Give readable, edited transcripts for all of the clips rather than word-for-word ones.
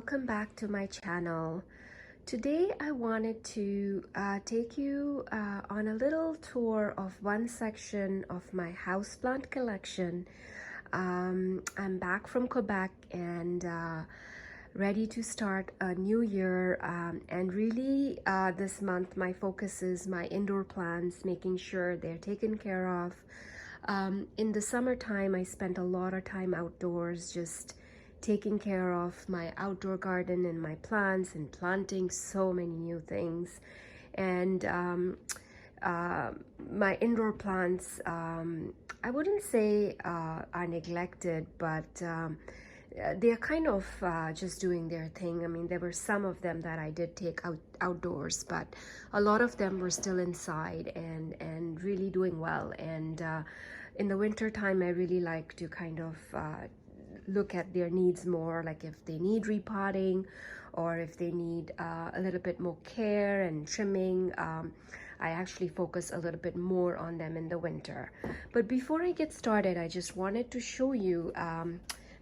welcome back to my channel. Today I wanted to take you on a little tour of one section of my houseplant collection. I'm back from Quebec and ready to start a new year, and really this month my focus is my indoor plants, making sure they're taken care of. In the summertime I spent a lot of time outdoors, just taking care of my outdoor garden and my plants and planting so many new things. And my indoor plants, I wouldn't say are neglected, but they're kind of just doing their thing. I mean, there were some of them that I did take outdoors, but a lot of them were still inside and really doing well. And in the winter time, I really like to kind of look at their needs more, like if they need repotting or if they need a little bit more care and trimming. I actually focus a little bit more on them in the winter. But before I get started, I just wanted to show you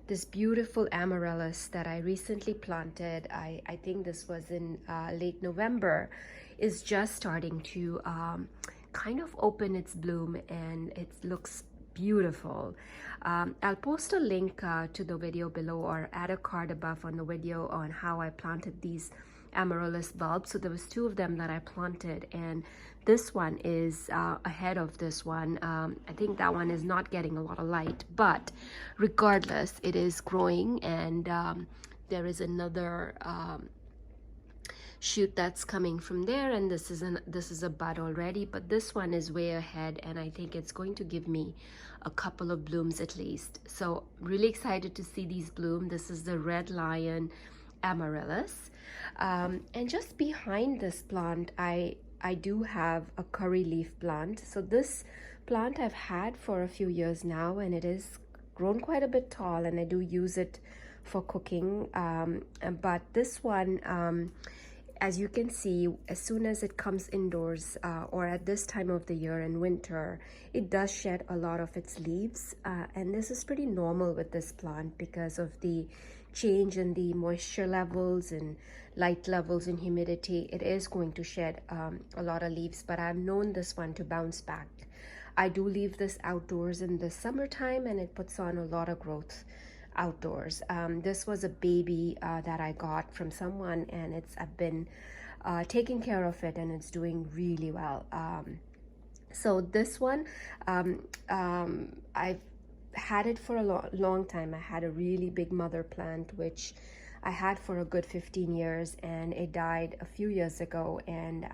this beautiful Amaryllis that I recently planted. I think this was in late November. Is just starting to kind of open its bloom, and it looks beautiful. I'll post a link to the video below, or add a card above on the video on how I planted these Amaryllis bulbs. So there was two of them that I planted, and this one is ahead of this one. I think that one is not getting a lot of light, but regardless, it is growing. And there is another shoot that's coming from there, and this is a bud already, but this one is way ahead, and I think it's going to give me a couple of blooms at least. So really excited to see these bloom. This is the Red Lion Amaryllis, and just behind this plant I do have a curry leaf plant. So this plant I've had for a few years now, and it is grown quite a bit tall, and I do use it for cooking. But this one, as you can see, as soon as it comes indoors or at this time of the year in winter, it does shed a lot of its leaves. And this is pretty normal with this plant because of the change in the moisture levels and light levels and humidity. It is going to shed a lot of leaves, but I've known this one to bounce back. I do leave this outdoors in the summertime, and it puts on a lot of growth outdoors. This was a baby that I got from someone, and I've been taking care of it, and it's doing really well. So this one, I've had it for a long time. I had a really big mother plant which I had for a good 15 years, and it died a few years ago, and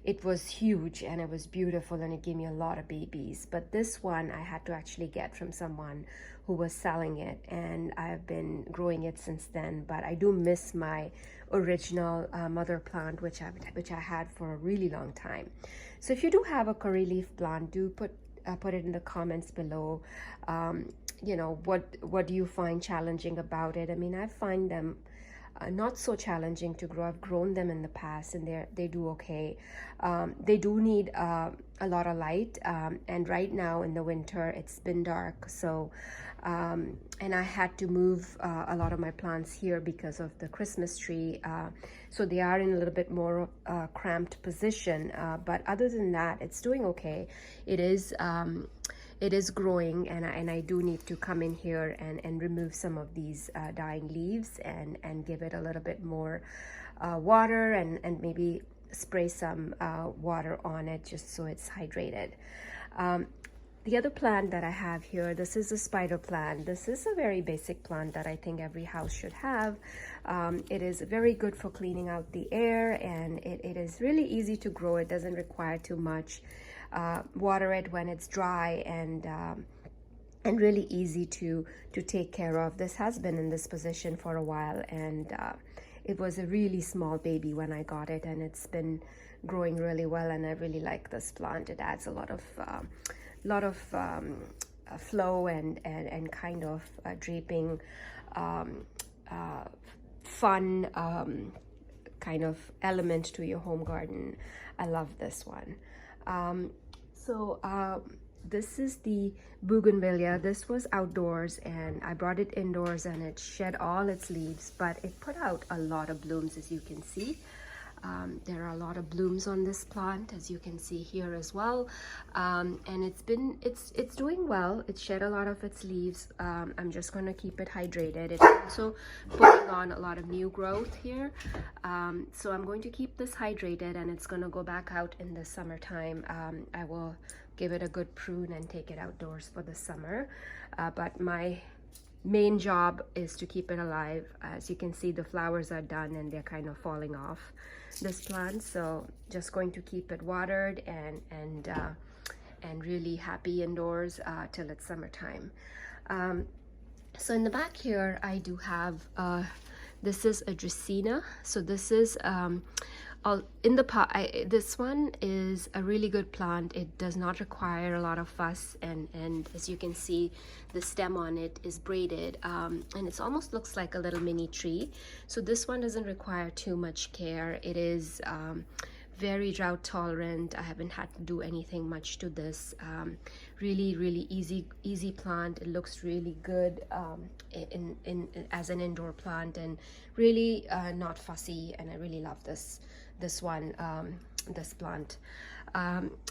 it was huge and it was beautiful, and it gave me a lot of babies. But this one I had to actually get from someone who was selling it, and I've been growing it since then. But I do miss my original mother plant, which I had for a really long time. So if you do have a curry leaf plant, do put it in the comments below. You know, what do you find challenging about it? I mean, I find them not so challenging to grow. I've grown them in the past, and they do okay. They do need a lot of light, and right now in the winter it's been dark, so and I had to move a lot of my plants here because of the Christmas tree, so they are in a little bit more cramped position, but other than that it's doing okay. It is growing, and I do need to come in here and remove some of these dying leaves and give it a little bit more water, and maybe spray some water on it just so it's hydrated. The other plant that I have here, this is a spider plant. This is a very basic plant that I think every house should have. It is very good for cleaning out the air, and it is really easy to grow. It doesn't require too much. Water it when it's dry, and really easy to take care of. This has been in this position for a while, and it was a really small baby when I got it, and it's been growing really well, and I really like this plant. It adds a lot of flow and kind of draping, fun kind of element to your home garden. I love this one. this is the Bougainvillea. This was outdoors and I brought it indoors and it shed all its leaves, but it put out a lot of blooms, as you can see. There are a lot of blooms on this plant, as you can see here as well, and it's doing well. It shed a lot of its leaves. I'm just going to keep it hydrated. It's also putting on a lot of new growth here, so I'm going to keep this hydrated, and it's going to go back out in the summertime. I will give it a good prune and take it outdoors for the summer, but my main job is to keep it alive. As you can see, the flowers are done and they're kind of falling off this plant, so just going to keep it watered and really happy indoors till it's summertime. So in the back here I do have this is a Dracaena. So this is in the pot. This one is a really good plant. It does not require a lot of fuss, and as you can see, the stem on it is braided, and it almost looks like a little mini tree. So this one doesn't require too much care. It is very drought tolerant. I haven't had to do anything much to this. Really easy plant. It looks really good as an indoor plant, and really not fussy, and I really love this one, this plant.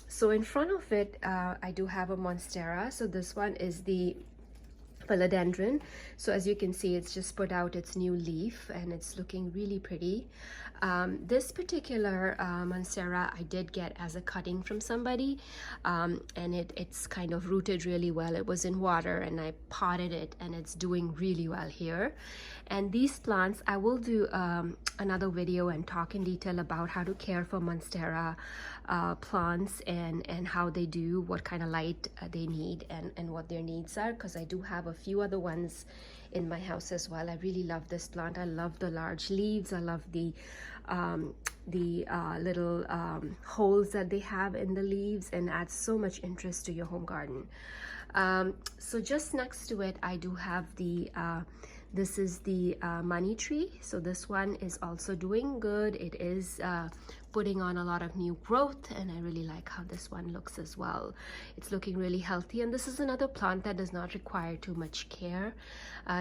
So in front of it I do have a Monstera. So this one is the philodendron. So as you can see, it's just put out its new leaf and it's looking really pretty. This particular Monstera I did get as a cutting from somebody, and it's kind of rooted really well. It was in water and I potted it and it's doing really well here. And these plants, I will do another video and talk in detail about how to care for Monstera plants and how they do, what kind of light they need, and what their needs are, because I do have a few other ones in my house as well. I really love this plant. I love the large leaves. I love the little holes that they have in the leaves, and adds so much interest to your home garden. So just next to it I do have the this is the money tree. So this one is also doing good. It is putting on a lot of new growth, and I really like how this one looks as well. It's looking really healthy, and this is another plant that does not require too much care.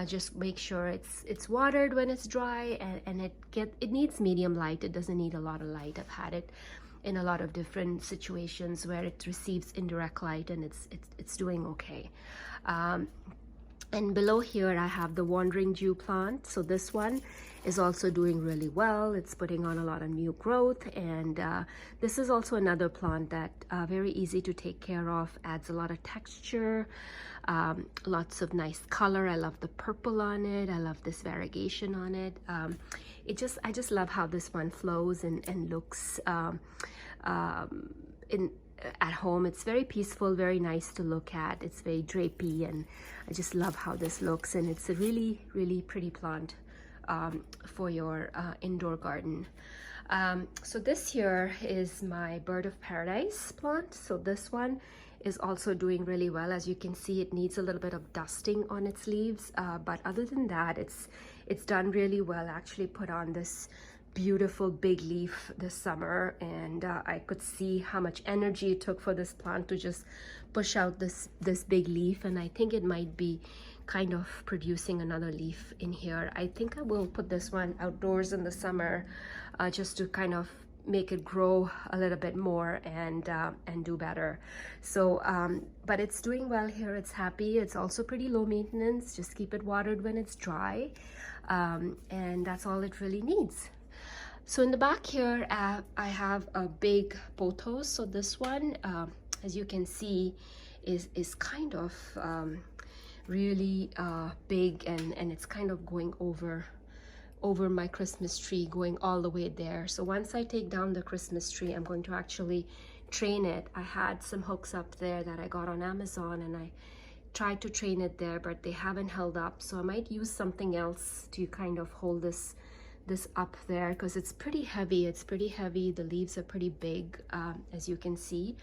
Just make sure it's watered when it's dry, and it needs medium light. It doesn't need a lot of light. I've had it in a lot of different situations where it receives indirect light, and it's doing okay. And below here I have the wandering Jew plant. So this one is also doing really well. It's putting on a lot of new growth, and this is also another plant that very easy to take care of, adds a lot of texture, lots of nice color. I love the purple on it. I love this variegation on it. I just love how this one flows and looks at home. It's very peaceful, very nice to look at. It's very drapey, and I just love how this looks, and it's a really pretty plant for your indoor garden. So this here is my bird of paradise plant. So this one is also doing really well. As you can see, it needs a little bit of dusting on its leaves, but other than that, it's done really well. I actually put on this beautiful big leaf this summer, and I could see how much energy it took for this plant to just push out this big leaf, and I think it might be kind of producing another leaf in here. I think I will put this one outdoors in the summer, just to kind of make it grow a little bit more and do better. So but it's doing well here. It's happy. It's also pretty low maintenance. Just keep it watered when it's dry, and that's all it really needs. So in the back here, I have a big Pothos. So this one, as you can see, is kind of really big, and it's kind of going over my Christmas tree, going all the way there. So once I take down the Christmas tree, I'm going to actually train it. I had some hooks up there that I got on Amazon, and I tried to train it there, but they haven't held up. So I might use something else to kind of hold this up there, because it's pretty heavy. The leaves are pretty big, as you can see.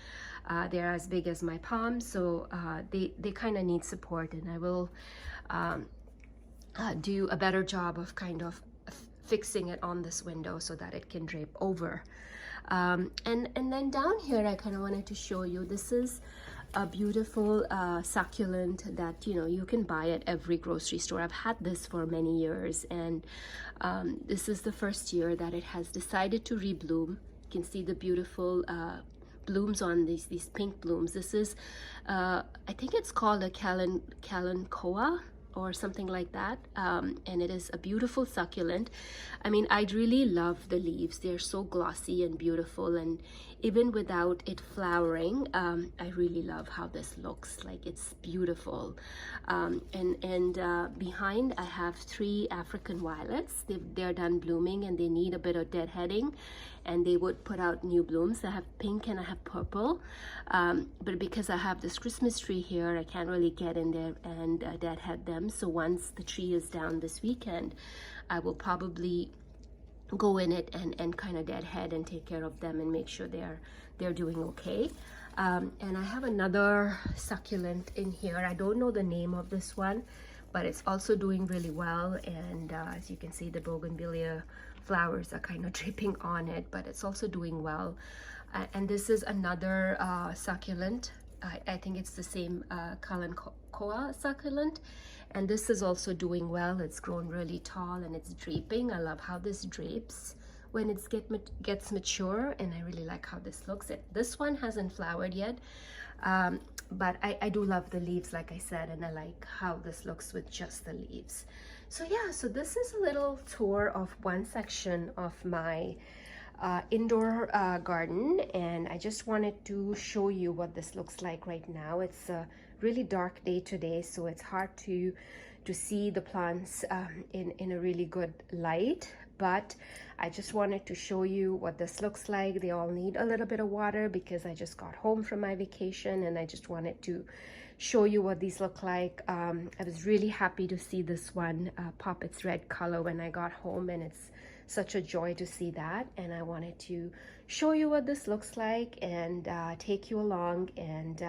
They're as big as my palm, so they kind of need support, and I will do a better job of kind of fixing it on this window so that it can drape over. And then down here I kind of wanted to show you, this is a beautiful succulent that you can buy at every grocery store. I've had this for many years, and this is the first year that it has decided to rebloom. You can see the beautiful blooms on these pink blooms. This is I think it's called a Kalanchoe or something like that, and it is a beautiful succulent. I mean, I really love the leaves. They're so glossy and beautiful, and even without it flowering, I really love how this looks. Like, it's beautiful. And behind I have 3 African violets. They're done blooming and they need a bit of deadheading, and they would put out new blooms. I have pink and I have purple, but because I have this Christmas tree here, I can't really get in there and deadhead them. So once the tree is down this weekend, I will probably go in it and kind of deadhead and take care of them and make sure they're doing okay. And I have another succulent in here. I don't know the name of this one, but it's also doing really well. And as you can see, the Bougainvillea flowers are kind of dripping on it, but it's also doing well. And this is another succulent. I think it's the same Kalanchoe succulent, and this is also doing well. It's grown really tall and it's draping. I love how this drapes when it gets mature, and I really like how this looks. This one hasn't flowered yet, but I do love the leaves, like I said, and I like how this looks with just the leaves. So yeah, so this is a little tour of one section of my indoor garden, and I just wanted to show you what this looks like right now. It's a really dark day today, so it's hard to see the plants in a really good light, but I just wanted to show you what this looks like. They all need a little bit of water because I just got home from my vacation, and I just wanted to show you what these look like. I was really happy to see this one pop its red color when I got home, and it's such a joy to see that. And I wanted to show you what this looks like and take you along, and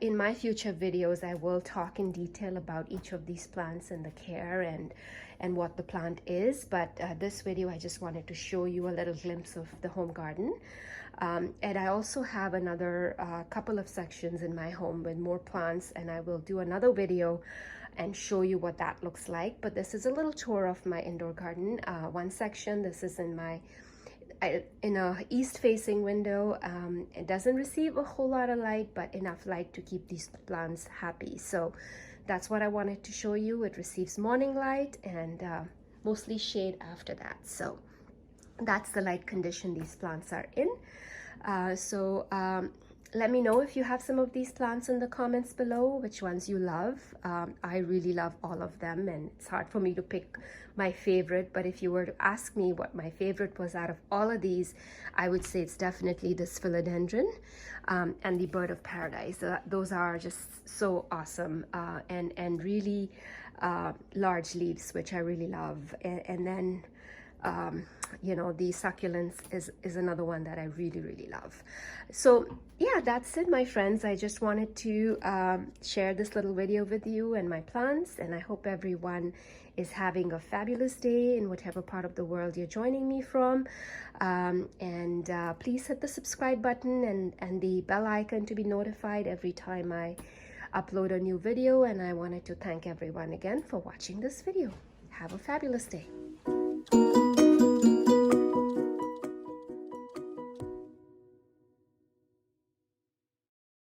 in my future videos I will talk in detail about each of these plants and the care and what the plant is. But this video, I just wanted to show you a little glimpse of the home garden. And I also have another couple of sections in my home with more plants, and I will do another video and show you what that looks like. But this is a little tour of my indoor garden. One section, this is in a east facing window. It doesn't receive a whole lot of light, but enough light to keep these plants happy. So that's what I wanted to show you. It receives morning light and mostly shade after that. So that's the light condition these plants are in. Let me know if you have some of these plants in the comments below, which ones you love. I really love all of them, and it's hard for me to pick my favorite, but if you were to ask me what my favorite was out of all of these, I would say it's definitely this philodendron and the bird of paradise. Those are just so awesome, and really large leaves, which I really love. And then you know, the succulents is another one that I really love. So yeah, that's it, my friends. I just wanted to share this little video with you and my plants, and I hope everyone is having a fabulous day in whatever part of the world you're joining me from. Please hit the subscribe button and the bell icon to be notified every time I upload a new video. And I wanted to thank everyone again for watching this video. Have a fabulous day.